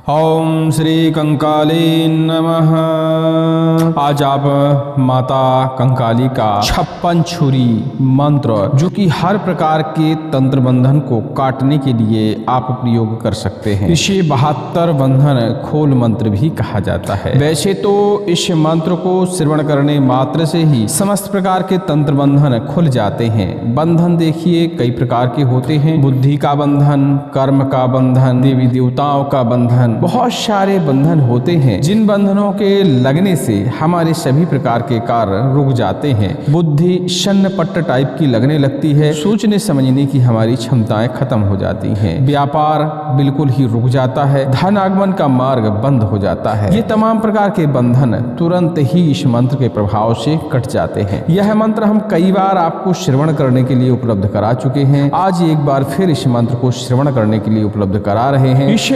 ओम श्री कंकाली नमः। आज आप माता कंकाली का 56 छुरी मंत्र, जो कि हर प्रकार के तंत्र बंधन को काटने के लिए आप प्रयोग कर सकते हैं। इसे 72 बंधन खोल मंत्र भी कहा जाता है। वैसे तो इस मंत्र को श्रवण करने मात्र से ही समस्त प्रकार के तंत्र बंधन खुल जाते हैं। बंधन देखिए कई प्रकार के होते हैं। बुद्धि का बंधन, कर्म का बंधन, देवी देवताओं का बंधन, बहुत सारे बंधन होते हैं जिन बंधनों के लगने से हमारे सभी प्रकार के कार्य रुक जाते हैं। बुद्धि शन्न पट्ट टाइप की लगने लगती है। सोचने समझने की हमारी क्षमताएं खत्म हो जाती हैं। व्यापार बिल्कुल ही रुक जाता है। धन आगमन का मार्ग बंद हो जाता है। ये तमाम प्रकार के बंधन तुरंत ही इस मंत्र के प्रभाव से कट जाते हैं। यह मंत्र हम कई बार आपको श्रवण करने के लिए उपलब्ध करा चुके हैं। आज एक बार फिर इस मंत्र को श्रवण करने के लिए उपलब्ध करा रहे हैं। इस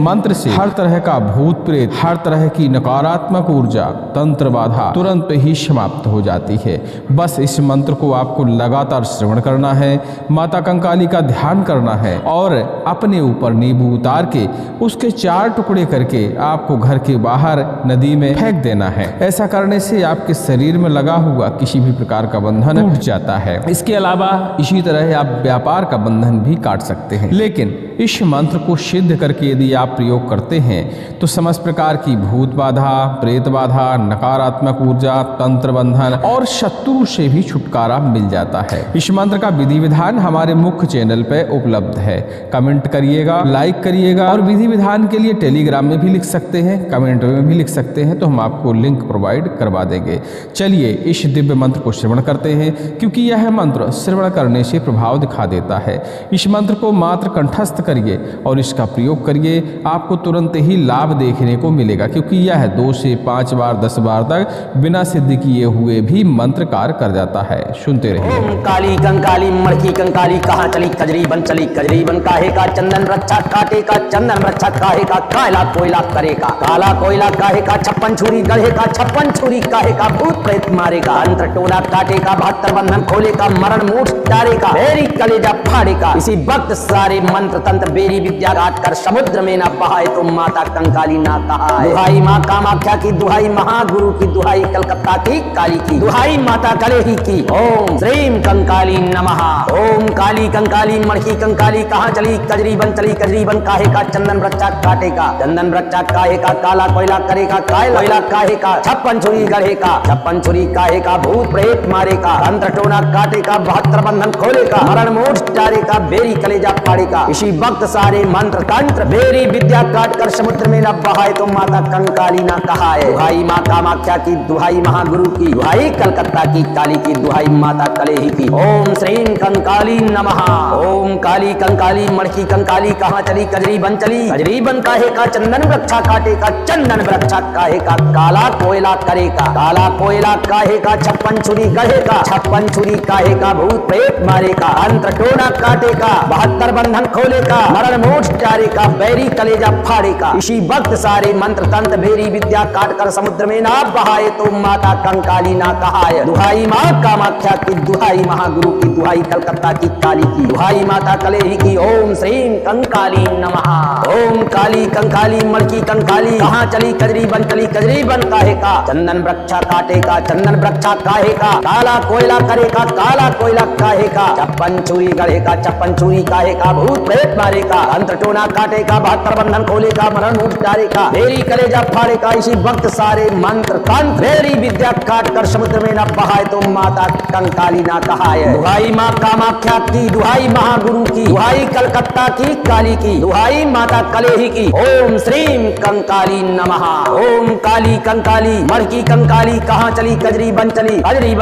मंत्र से हर तरह का भूत प्रेत, हर तरह की नकारात्मक ऊर्जा, तंत्र बाधा तुरंत ही समाप्त हो जाती है। बस इस मंत्र को आपको लगातार श्रवण करना है, माता कंकाली का ध्यान करना है और अपने ऊपर नींबू उतार के उसके 4 टुकड़े करके आपको घर के बाहर नदी में फेंक देना है। ऐसा करने से आपके शरीर में लगा हुआ किसी भी प्रकार का बंधन टूट जाता है। इसके अलावा इसी तरह आप व्यापार का बंधन भी काट सकते हैं। लेकिन इस मंत्र को सिद्ध करके यदि आप प्रयोग करते हैं तो समस्त प्रकार की भूत बाधा, प्रेत बाधा, नकारात्मक ऊर्जा, तंत्र बंधन और शत्रु से भी छुटकारा मिल जाता है। इस मंत्र का विधि विधान हमारे मुख्य चैनल पे उपलब्ध है। कमेंट करिएगा, लाइक करिएगा और विधि विधान के लिए टेलीग्राम में भी लिख सकते हैं, कमेंट में भी लिख सकते हैं, तो हम आपको लिंक प्रोवाइड करवा देंगे। चलिए इस दिव्य मंत्र को श्रवण करते हैं, क्योंकि यह मंत्र श्रवण करने से प्रभाव दिखा देता है। इस मंत्र को मात्र कंठस्थ करिए और इसका प्रयोग करिए, आपको तुरंत ही लाभ देखने को मिलेगा, क्योंकि यह 2 से 5 बार 10 बार तक बिना सिद्ध किए हुए भी मंत्र कार्य कर जाता है। सुनते रहिए। ओम काली कंकाली मड़की कंकाली, कहाँ चली कजरी बन काहे का, चंदन रक्षा काटे का, चंदन रक्षा काहे का, काला कोयला करे का, काला कोयला काहे का, 56 छुरी गढ़े का, 56 छुरी काहे का, भूत प्रेत मारे का, अंतर टोला काटे का, 72 बंधन खोले का, मरण मूठ डारे का, बेरी कलेजा फाड़े का। इसी वक्त सारे मंत्र तंत्र बेरी विद्या काट कर समुद्र में न बहाए तो माता कंकाली ना कहाए। दुहाई माँ कामाख्या की, दुहाई महागुरु की, दुहाई कलकत्ता की काली की, दुहाई माता कलेही की। ओम श्रीम कंकाली नमः। ओम काली कंकाली मड़की कंकाली, कहाँ चली कजरी बन काहे का, चंदन वृक्षा काटे का, चंदन वृक्षा काहे का, काला कोयला करे का, काला कोयला काहे का, 56 छुरी गढ़े का, 56 छुरी काहे का, भूत प्रेत मारे का, अंतर टोना काटे का, 72 बंधन खोले का, मरण मूठ डारे का, बेरी कलेजा फाड़े का। इसी वक्त सारे मंत्र तंत्र बेरी विद्या काट कर समुद्र में न बहाए तो माता कंकाली ना कहाए। दुहाई माँ कामाख्या की, दुहाई महागुरु की, दुहाई कलकत्ता की काली की, दुहाई माता कलेही की। ओम श्रीम कंकाली नमः। ओम काली कंकाली मड़की कंकाली, कहाँ चली कजरी बन काहे का, चंदन वृक्षा काटे का, चंदन वृक्षा काहे का, काला कोयला करे का, काला कोयला काहे का, 56 छुरी गढ़े का, 56 छुरी काहे का, भूत प्रेत मारे का, अंतर टोना काटे का, 72 बंधन खोले का, मरण मूठ डारे का, बैरी कलेजा फाड़े का। इसी वक्त सारे मंत्र तंत्र भेरी विद्या काट कर समुद्र में ना बहाए तो माता कंकाली ना कहाए। दुहाई माँ कामाख्या की, दुहाई महागुरु की, दुहाई कलकत्ता की काली की, दुहाई माता कलेही की। ओम श्रीम कंकाली नमः। ओम काली कंकाली मड़की कंकाली, कहाँ चली कजरी बन काहे का, चंदन वृक्षा काटे का, चंदन वृक्षा काहे का, काला कोयला करे का, काला कोयला काहे का, 56 छुरी गढ़े का, 56 छुरी काहे का, भूत प्रेत मारे का, अंतर टोना काटे का, 72 बंधन खोले का, मरण मूठ डारे का, बेरी कलेजा फाड़े का। इसी वक्त सारे मंत्र तंत्र बेरी विद्या काट कर समुद्र में न बहाए तो माता कंकाली ना कहाए। दुहाई माँ कामाख्या की, दुहाई महागुरु की, दुहाई कलकत्ता की काली की, दुहाई माता कलेही की। ओम श्रीम कंकाली नमः। ओम काली कंकाली मड़की कंकाली, कहाँ चली कजरी बन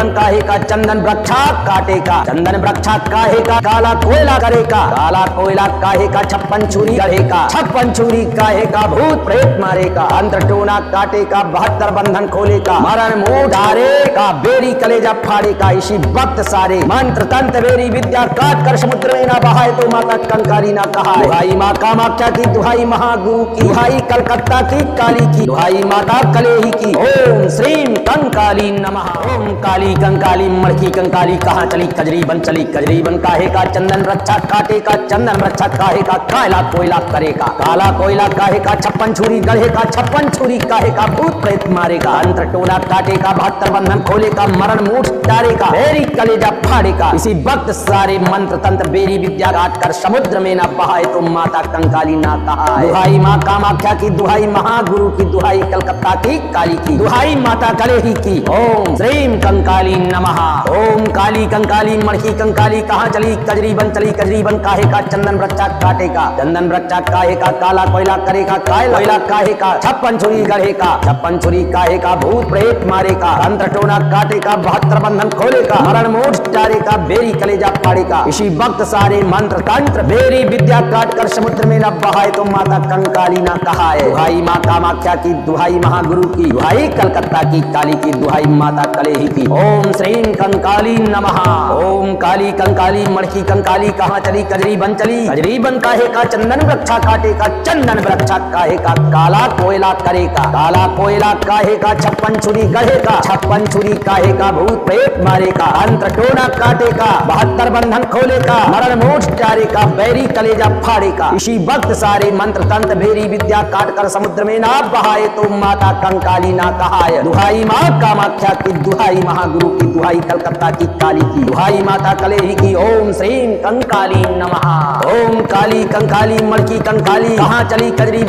काहे का, चंदन वृक्षा काटे का, चंदन वृक्षा काहे का, काला कोयला करे का, काला कोयला काहे का, 56 छुरी गढ़े का, 56 छुरी काहे का, भूत प्रेत मारे का, अंतर टोना काटे का, 72 बंधन खोले का, मरण मुंह डारे का, बेरी कलेजा फाड़े का। इसी वक्त सारे मंत्र तंत्र बेरी विद्या काट कर समुद्र में ना बहाए तो माता कंकाली ना कहाए। दुहाई माँ कामाख्या की, दुहाई महागुरु की, दुहाई कलकत्ता की काली की, दुहाई माता कलेही की। ओम श्रीम कंकाली नमः। ओम काली कंकाली मड़की कंकाली, कहाँ चली कजरी बन काहे का, चंदन वृक्षा काटे का, चंदन वृक्षा काहे का काला कोयला करेगा, काला कोयला काहे का 56 छुरी गढ़ेगा, 56 छुरी काहे का भूत प्रेत मारेगा, अंतर टोना काटेगा, 72 बंधन खोलेगा, मरण मूठ डालेगा, बेरी कलेजा फाड़ेगा। इसी वक्त सारे मंत्र तंत्र बेरी विद्या काट कर समुद्र में न बहाए तो माता कंकाली ना कहाए। दुहाई माँ कामाख्या की, दुहाई महागुरु की, दुहाई कलकत्ता की काली की, दुहाई माता कलेही की। ओम श्रीम कंकाली नमः। ओम काली कंकाली मणकी कंकाली कहाँ चली कजरी बन चली कजरी बन काहे का चंदन वृक्षा काटेगा, चंदन वृक्षा काहे का काला कोयला करेगा, काला कोयला काहे का 56 छुरी गढ़ेगा, 56 छुरी काहे का भूत प्रेत मारेगा, अंतर टोना काटेगा, 72 बंधन खोलेगा, मरण मूठ डालेगा, बेरी कलेजा फाड़ेगा। इसी वक्त सारे मंत्र तंत्र बेरी विद्या काट कर समुद्र में न बहाए तो माता कंकाली ना कहाए। दुहाई माँ कामाख्या की, दुहाई महागुरु की, दुहाई कलकत्ता की काली की, दुहाई माता कलेही की। ओम श्रीम कंकाली नमः। ओम काली कंकाली मणकी कंकाली कहाँ चली कजरी बन चली कजरी बन काहे का चंदन वृक्षा काटेगा, चंदन वृक्षा काहे का काला कोयला करेगा, काला कोयला काहे का 56 छुरी गढ़ेगा, 56 छुरी काहे का भूत प्रेत मारेगा, अंतर टोना काटेगा, 72 बंधन खोलेगा, मरण मूठ डालेगा, बैरी कलेजा फाड़ेगा। इसी वक्त सारे मंत्र तंत्र भेरी विद्या काट कर समुद्र में ना बहाए तो माता कंकाली ना कहाए। दुहाई माँ कामाख्या की, दुहाई महागुरु की, दुहाई कलकत्ता की काली की, दुहाई माता कलेही की। ओम श्रीम कंकाली नमः। ओम काली कंकाली मणकी कंकाली कहाँ चली कजरी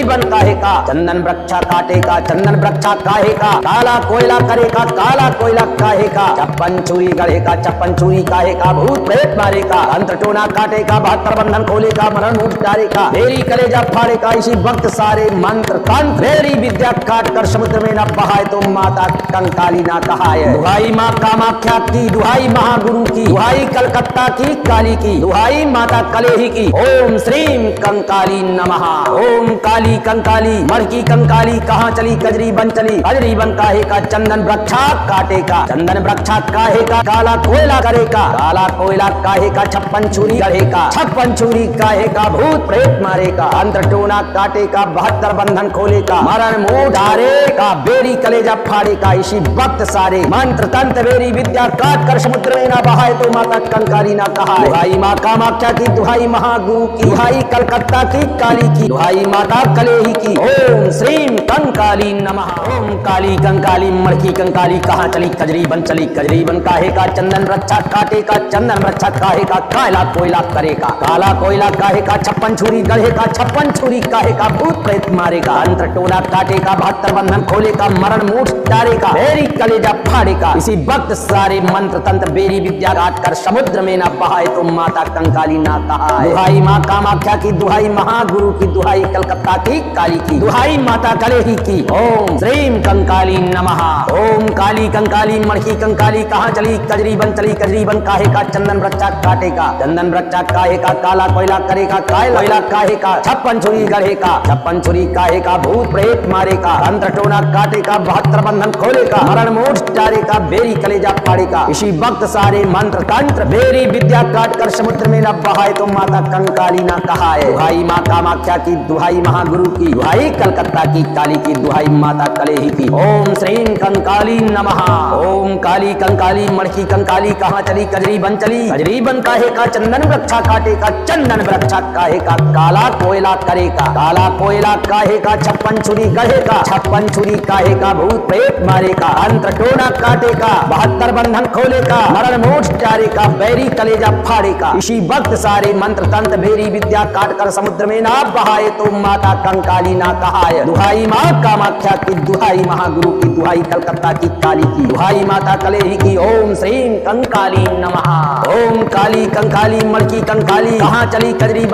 बन काहे का चंदन वृक्षा काटेगा, चंदन वृक्षा काहे का काला कोयला करेगा, काला कोयला काहे का 56 छुरी गढ़ेगा, 56 छुरी काहे का भूत प्रेत मारेगा, अंतर टोना काटेगा, 72 बंधन खोलेगा, मरण मूठ डालेगा, बेरी कलेजा फाड़ेगा। इसी वक्त सारे मंत्र तंत्र बेरी विद्या काट कर समुद्र में न बहाए तो माता कंकाली ना कहाए। दुहाई माँ कामाख्या की, दुहाई महागुरु की, दुहाई कलकत्ता की काली की, दुहाई माता कलेही की। ओम श्रीम कंकाली नमः। ओम काली कंकाली मणकी कंकाली कहाँ चली कजरी बन काहे का चंदन वृक्षा काटेगा, चंदन वृक्षा काहे का काला कोयला करेगा, काला कोयला काहे का 56 छुरी गढ़ेगा, 56 छुरी काहे का भूत प्रेत मारेगा, अंतर टोना काटेगा, 72 बंधन खोलेगा, मरण मूठ डालेगा, बेरी कलेजा फाड़ेगा। इसी वक्त सारे मंत्र तंत्र बेरी विद्या काट कर समुद्र में ना बहाए तो माता कंकाली ना कहाए। दुहाई माँ कामाख्या की, दुहाई महागुरु की, दुहाई कलकत्ता की काली की, दुहाई माता कलेही की। ओम श्रीम कंकाली नमः। ओम काली कंकाली मणकी कंकाली कहाँ चली कजरी बन काहे का चंदन वृक्षा काटेगा, चंदन वृक्षा काहे का काला कोयला करेगा, काला कोयला काहे का 56 छुरी गढ़ेगा, 56 छुरी काहे का भूत प्रेत मारेगा, अंतर टोना काटेगा, 72 बंधन खोलेगा, मरण मूठ डालेगा, बेरी कलेजा फाड़ेगा। इसी वक्त सारे मंत्र तंत्र बेरी विद्या काट कर समुद्र में ना बहाए तो माता कंकाली ना कहाए। दुहाई माँ कामाख्या की, दुहाई महागुरु की, दुहाई कलकत्ता की काली की, दुहाई माता कलेही की। ओम श्रीम कंकाली नमः। ओम काली कंकाली मणकी कंकाली कहाँ चली कजरी बन काहे का चंदन वृक्षा काटेगा, चंदन वृक्षा काहे का काला कोयला करेगा, काला कोयला काहे का 56 छुरी गढ़ेगा, 56 छुरी काहे का भूत प्रेत मारेगा, अंतर टोना काटेगा, 72 बंधन खोलेगा, मरण मूठ डालेगा, बेरी कलेजा फाड़ेगा। इसी वक्त सारे मंत्र तंत्र बेरी विद्या काट कर समुद्र में न बहाए तो माता कंकाली ना कहाए। दुहाई माँ कामाख्या की, दुहाई महागुरु की, दुहाई कलकत्ता की काली की, दुहाई माता कलेही की। ओम श्रीम कंकाली नमः। ओम काली कंकाली मणकी कंकाली कहाँ चली कजरी बन काहे का चंदन वृक्षा काटेगा, चंदन वृक्षा काहे का काला कोयला करेगा, काला कोयला काहे का 56 छुरी गढ़ेगा, 56 छुरी काहे का भूत प्रेत मारेगा, अंतर टोना काटेगा, 72 बंधन खोलेगा, मरण मूठ डालेगा, बैरी कलेजा फाड़ेगा। इसी वक्त सारे मंत्र तंत्र भेरी विद्या काट कर समुद्र में ना बहाए तो माता कंकाली ना कहाए। दुहाई माँ कामाख्या की, दुहाई महागुरु की, दुहाई कलकत्ता की काली की, दुहाई माता कलेही की। ओम श्रीम कंकाली नमः। ओम काली कंकाली मणकी कंकाली कहाँ चली कजरी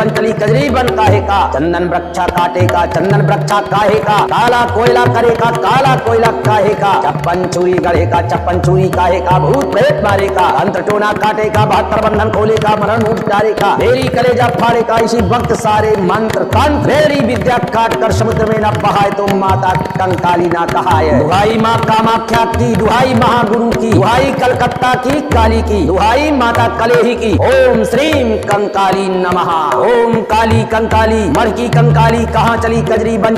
बन काहे का चंदन वृक्षा काटेगा, चंदन वृक्षा काहे का काला कोयला करेगा, काला कोयला काहे का 56 छुरी गढ़ेगा, 56 छुरी काहे का भूत प्रेत मारेगा, अंतर टोना काटेगा, 72 बंधन खोलेगा, मरण मूठ डालेगा, बेरी कलेजा फाड़ेगा। इसी वक्त सारे मंत्र तंत्र बेरी विद्या काट कर समुद्र में न बहाए तो माता कंकाली ना कहाए। दुहाई माँ कामाख्या की, दुहाई महागुरु की, दुहाई कलकत्ता की काली की, दुहाई माता कलेही की। ओम श्रीम कंकाली नमः। ओम काली कंकाली मणकी कंकाली कहाँ चली कजरी बन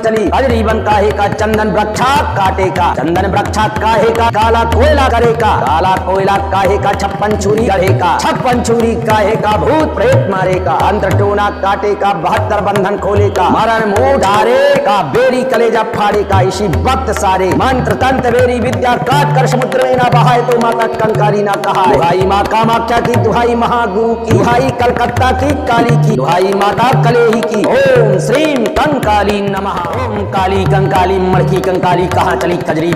काहे का चंदन वृक्षा काटेगा, चंदन वृक्षा काहे का काला कोयला करेगा, काला कोयला काहे का 56 छुरी गढ़ेगा, 56 छुरी काहे का भूत प्रेत मारेगा। मारेगा, अंतर टोना काटेगा, 72 बंधन खोलेगा, मरण मुंह ढारेगा, बेरी कलेजा फाड़ेगा। इसी वक्त सारे मंत्र तंत्र बेरी विद्या काट कर समुद्र में ना बहाए तो माता कंकाली ना कहाए। दुहाई माँ कामाख्या की, दुहाई महागुरु की, दुहाई कलकत्ता की काली की, दुहाई माता कलेही की। ओम श्रीम कंकाली नमः। ओम काली कंकाली मड़की कंकाली कहाँ चली कजरी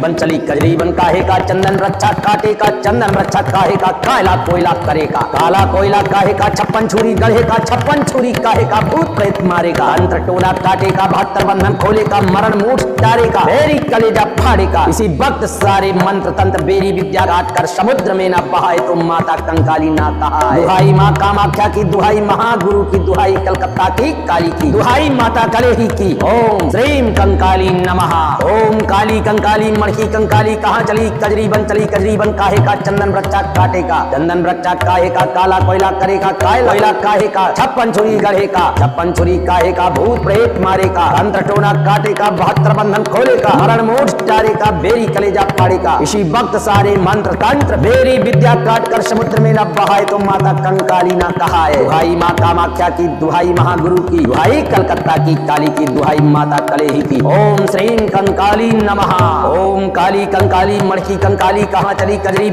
बन काहे का चंदन रक्षा काटे का, चंदन रक्षा काहे का काला कोयला करेगा, काला कोयला काहे का 56 छुरी गढ़े का, 56 छुरी काहे का भूत प्रेत मारेगा, अंतर टोना काटेगा, 72 बंधन खोलेगा, मरण मूठ डालेगा, बेरी कलेजा फाड़ेगा। इसी वक्त सारे मंत्र तंत्र बेरी विद्या काट कर समुद्र में ना बहाए तो माता कंकाली ना कहाए। दुहाई माँ कामाख्या की, दुहाई महागुरु की, दुहाई कलकत्ता की काली की, दुहाई माता कलेही की। ओम श्रीम कंकाली नमः। ओम काली कंकाली मड़की कंकाली कहाँ चली कजरी बन काहे का चंदन वृक्षा काटेगा, चंदन वृक्षा काहे का काला कोयला करेगा, काला कोयला काहे का 56 छुरी गढ़ेगा, 56 छुरी काहे का भूत प्रेत मारेगा, अंतर टोना काटेगा, 72 बंधन खोलेगा, मरण मूठ डालेगा, बेरी कलेजा फाड़ेगा। इसी वक्त सारे मंत्र तंत्र बेरी विद्या काट कर समुद्र में न बहाए तो माता कंकाली ना कहाए। दुहाई माँ कामाख्या की, दुहाई महागुरु की, दुहाई कलकत्ता की काली की, दुहाई माता कलेही की। ओम श्रीम कंकाली नमः। ओम काली कंकाली मड़की कंकाली कहाँ चली कजरी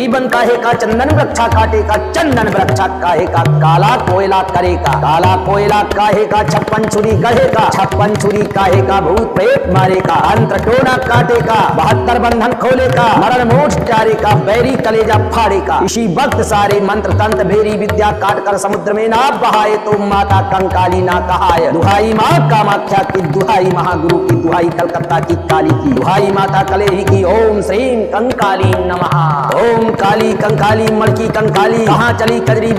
बन काहे का चंदन वृक्षा काटे का, चंदन वृक्षा काहे का काला कोयला करेगा, काला कोयला काहे का 56 छुरी गढ़ेगा, 56 छुरी काहे का भूत प्रेत मारेगा, अंतर टोना काटेगा, 72 बंधन खोलेगा, मरण मूठ डालेगा, बैरी कलेजा फाड़ेगा। इसी वक्त सारे मंत्र तंत्र बेरी विद्या काट कर समुद्र में ना बहाए तो माता कंकाली ना कहाए। दुहाई माँ कामाख्या की, दुहाई महागुरु की, दुहाई कलकत्ता की काली की, दुहाई माता कलेही की। ओम श्रीम कंकाली नमः। ओम काली कंकाली मड़की कंकाली कहाँ चली कजरी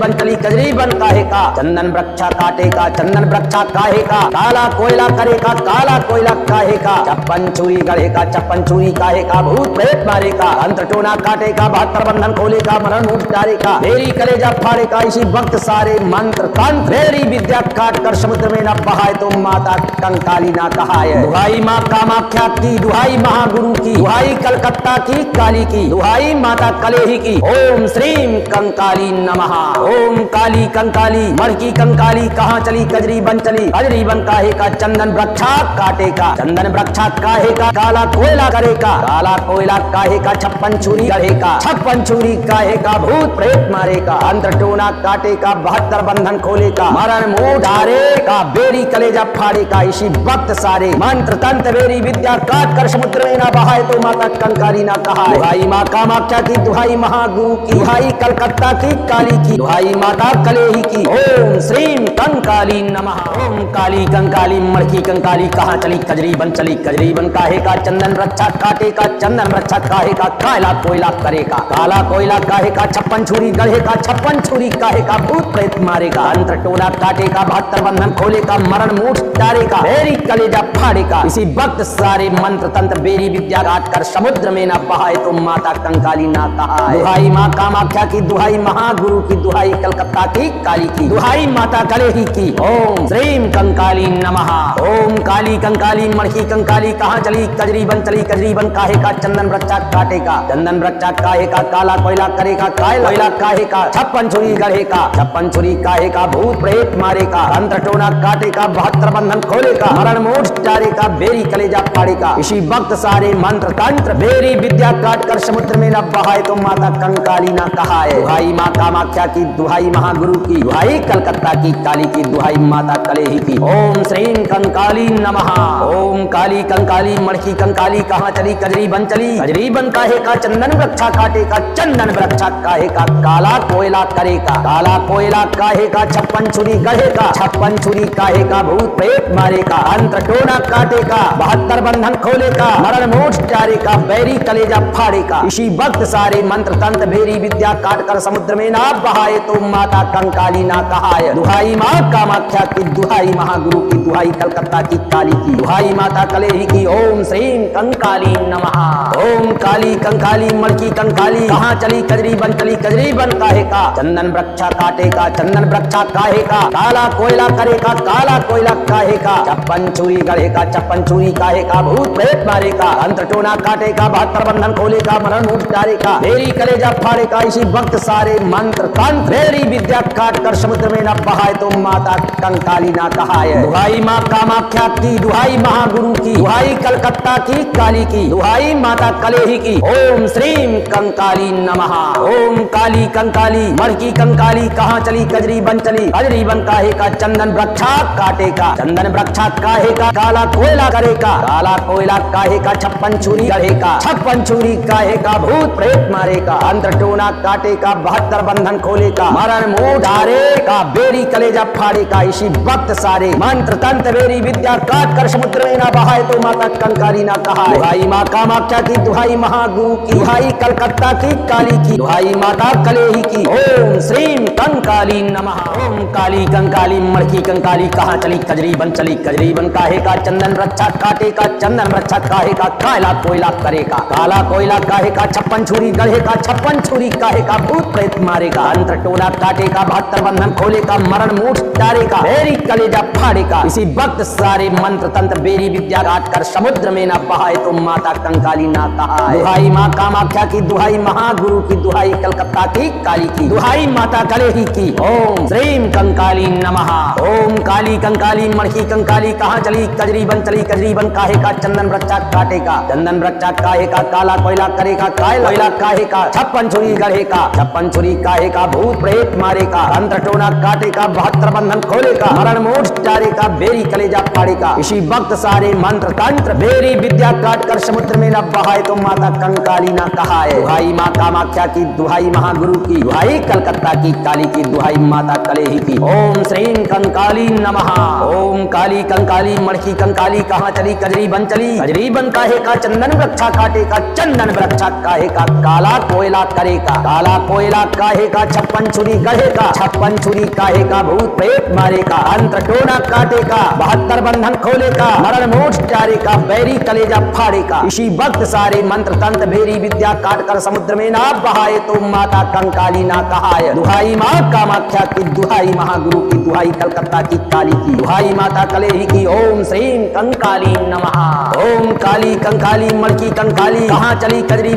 बन काहे का चंदन वृक्षा काटेगा, चंदन वृक्षा काहे का काला कोयला करेगा, काला कोयला काहे का 56 छुरी गढ़ेगा, 56 छुरी काहे का भूत प्रेत मारेगा, अंतर टोना काटेगा, 72 बंधन खोलेगा, मरण मूठ डालेगा, बेरी कलेजा फाड़ेगा। इसी वक्त सारे मंत्र तंत्र बेरी विद्या काट कर समुद्र में न बहाए तो माता कंकाली ना कहाए। दुहाई माँ कामाख्या की, दुहाई महागुरु की, दुहाई कलकत्ता की काली की, दुहाई माता कलेही की। ओम श्रीम कंकाली नमः। ओम काली कंकाली मड़की कंकाली कहाँ चली कजरी बन काहे का चंदन वृक्षा काटेगा, चंदन वृक्षा काहे का काला कोयला करेगा, काला कोयला काहे का 56 छुरी गढ़ेगा, 56 छुरी काहे का भूत प्रेत मारेगा, अंतर टोना काटेगा, 72 बंधन खोलेगा, मरण मुंह ढारेगा, बेरी कलेजा फाड़ेगा। इसी वक्त सारे मंत्र तंत्र बेरी विद्या काट कर समुद्र में ना बहाए तो माता कंकाली ना कहाए। दुहाई माँ कामाख्या की, दुहाई महागुरु की, दुहाई कलकत्ता की काली की, दुहाई माता कलेही की। ओम श्रीम कंकाली नमः। ओम काली कंकाली मड़की कंकाली कहाँ चली कजरी बन काहे का चंदन वृक्षा काटेगा, चंदन वृक्षा काहे का काला कोयला करेगा, काला कोयला काहे का 56 छुरी गढ़ेगा, 56 छुरी काहे का भूत प्रेत मारेगा, अंतर टोना काटेगा, 72 बंधन खोलेगा, मरण मूठ डालेगा, बेरी कलेजा फाड़ेगा। इसी वक्त सारे मंत्र तंत्र बेरी विद्या काट कर समुद्र में ना बहाए तो माता कंकाली ना कहाए। दुहाई माँ कामाख्या की, दुहाई महागुरु की, दुहाई कलकत्ता की काली की, दुहाई माता कलेही की। ओम श्रीम कंकाली नमः। ओम काली कंकाली मड़की कंकाली कहाँ चली कजरी बन काहे का चंदन वृक्षा काटेगा, चंदन वृक्षा काहे का काला कोयला करेगा, काला कोयला काहे का 56 छुरी गढ़ेगा, 56 छुरी काहे का भूत प्रेत मारेगा, अंतर टोना काटेगा, 72 बंधन खोलेगा, मरण मूठ डालेगा, बेरी कलेजा फाड़ेगा। इसी वक्त सारे मंत्र तंत्र बेरी विद्या काट कर समुद्र में न बहाए तो माता कंकाली ना कहाए। दुहाई माँ कामाख्या की, दुहाई महागुरु की, दुहाई कलकत्ता की काली की, दुहाई माता कलेही की। ओम श्रीम कंकाली नमः। ओम काली कंकाली मड़की कंकाली कहाँ चली कजरी बन काहे का चंदन वृक्षा काटेगा, चंदन वृक्षा काहे का काला कोयला करेगा, काला कोयला काहे का 56 छुरी गढ़ेगा, 56 छुरी काहे का भूत प्रेत मारेगा, अंतर टोना काटेगा, 72 बंधन खोलेगा, मरण मूठ डालेगा, बैरी कलेजा फाड़ेगा। इसी वक्त सारे मंत्र तंत्र बेरी विद्या काट कर समुद्र में ना बहाए तो माता कंकाली ना कहाए। दुहाई माँ कामाख्या की, दुहाई महागुरु की, दुहाई कलकत्ता की काली की, दुहाई माता कलेही की। ओम श्रीम कंकाली नमः। ओम काली कंकाली मड़की कंकाली कहाँ चली कजरी बन काहे का चंदन वृक्षा काटेगा, चंदन वृक्षा काहे का काला कोयला करेगा, काला कोयला काहे का 56 छुरी गढ़ेगा, 56 छुरी काहेगा भूत प्रेत मारेगा अंतर टोना काटेगा 72 बंधन खोलेगा मरण मुख डालेगा मेरी कलेजा फाड़ेगा इसी वक्त सारे मंत्र तंत्र मेरी विद्या काट कर समुद्र में न बहाए तो माता कंकाली ना कहाए। दुहाई माँ कामाख्या की दुहाई महागुरु की दुहाई कलकत्ता की काली की दुहाई माता कलेही की ओम श्रीम कंकाली नमः। ओम काली कंकाली मरकी कंकाली कहाँ चली कजरी बन काहे का चंदन वृक्षा काटेगा चंदन वृक्षा काहे का काला कोयला करेगा काला कोयला काहे का 56 छुरी गढ़ेगा 56 छुरी काहे का भूत प्रेत मारेगा अंतर टोना काटेगा 72 बंधन खोलेगा मरण मुंह डालेगा बेरी कलेजा फाड़ेगा इसी वक्त सारे मंत्र तंत्र बेरी विद्या काट कर समुद्र में ना बहाए तो माता कंकाली ना कहाए। दुहाई माँ कामाख्या की दुहाई महागुरु की दुहाई कलकत्ता की काली की दुहाई माता कलेही की ओम श्रीम कंकाली नमः। ओम काली कंकाली मड़की कंकाली कहाँ चली कजरी बन काहे का चंदन वृक्षा काटेगा चंदन वृक्षा काहे का काला कोयला करेगा काला कोयला काहे का 56 छुरी गढ़ेगा 56 छुरी काहे का भूत प्रेत मारेगा अंतर टोना काटेगा 72 बंधन खोलेगा मरण मूठ डालेगा बेरी कलेजा फाड़ेगा इसी वक्त सारे मंत्र तंत्र बेरी विद्या काट कर समुद्र में ना बहाए तो माता कंकाली ना कहाए। दुहाई माँ कामाख्या की दुहाई महागुरु की दुहाई कलकत्ता की काली की दुहाई माता कलेही की ओम श्रीम कंकाली नमः। ओम काली कंकाली मड़की कंकाली कहाँ चली कजरी बन काहे का चंदन वृक्षा काटेगा चंदन वृक्षा काहे का काला कोयला करेगा काला कोयला काहे का 56 छुरी गढ़ेगा 56 छुरी काहे का भूत प्रेत मारेगा अंतर टोना काटेगा 72 बंधन खोलेगा मरण मूठ डालेगा बेरी कलेजा फाड़ेगा इसी वक्त सारे मंत्र तंत्र बेरी विद्या काट कर समुद्र में न बहाए तो माता कंकाली ना कहाए। दुहाई माँ कामाख्या की दुहाई महागुरु की दुहाई कलकत्ता की काली की दुहाई माता कलेही की ओम श्रीम कंकाली नमः। ओम काली कंकाली मड़की कंकाली कहाँ चली कजरी बन काहे का चंदन वृक्षा काटेगा चंदन वृक्षा काहे का काला कोयला करेगा काला कोयला काहे का 56 छुरी गढ़ेगा 56 छुरी काहे का भूत प्रेत मारेगा अंतर टोना काटेगा 72 बंधन खोलेगा मरण मूठ डालेगा बैरी कलेजा फाड़ेगा इसी वक्त सारे मंत्र तंत्र बेरी विद्या काट कर समुद्र में ना बहाए तो माता कंकाली ना कहाए। दुहाई माँ कामाख्या की दुहाई महागुरु की दुहाई कलकत्ता की काली की दुहाई माता कलेही की ओम श्रीम कंकाली नमः। ओम काली कंकाली मड़की कंकाली कहाँ चली कजरी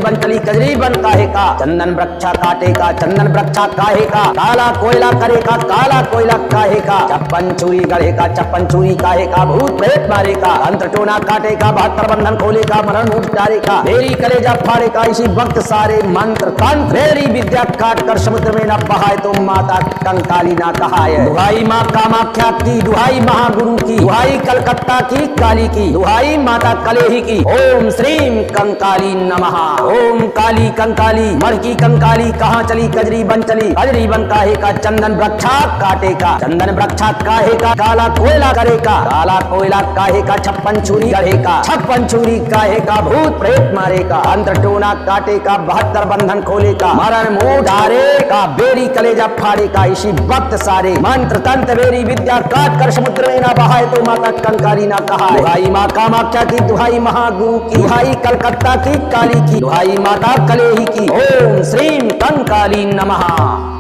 बन काहे का चंदन वृक्षा काटेगा चंदन वृक्षा काहे का काला कोयला करेगा काला कोयला काहे का 56 छुरी गढ़ेगा 56 छुरी काहे का भूत प्रेत मारेगा अंतर टोना काटेगा 72 बंधन खोलेगा मरण मुठ डालेगा बेरी कलेजा फाड़ेगा इसी वक्त सारे मंत्र तंत्र बेरी विद्या काट कर समुद्र में न बहाए तो माता कंकाली ना कहाए। दुहाई माँ कामाख्या की दुहाई महागुरु की दुहाई कलकत्ता की काली की दुहाई माता कलेही की ओम श्रीम कंकाली नमः। ओम काली कंकाली मड़की कंकाली कहाँ चली कजरी बन काहे का चंदन वृक्षा काटेगा चंदन वृक्षा काहे का काला कोयला करेगा काला कोयला काहे का 56 छुरी गढ़ेगा 56 छुरी काहे का भूत प्रेत मारेगा अंतर टोना काटेगा 72 बंधन खोलेगा मरण मुंह डालेगा बेरी कलेजा फाड़ेगा इसी वक्त सारे मंत्र तंत्र बेरी विद्या काट कर समुद्र में ना बहाए तो माता कंकाली ना कहाए। दुहाई माँ कामाख्या की दुहाई महागुरु की दुहाई कलकत्ता की काली की दुहाई माता कलेही की ओम श्रीम कंकाली नमः।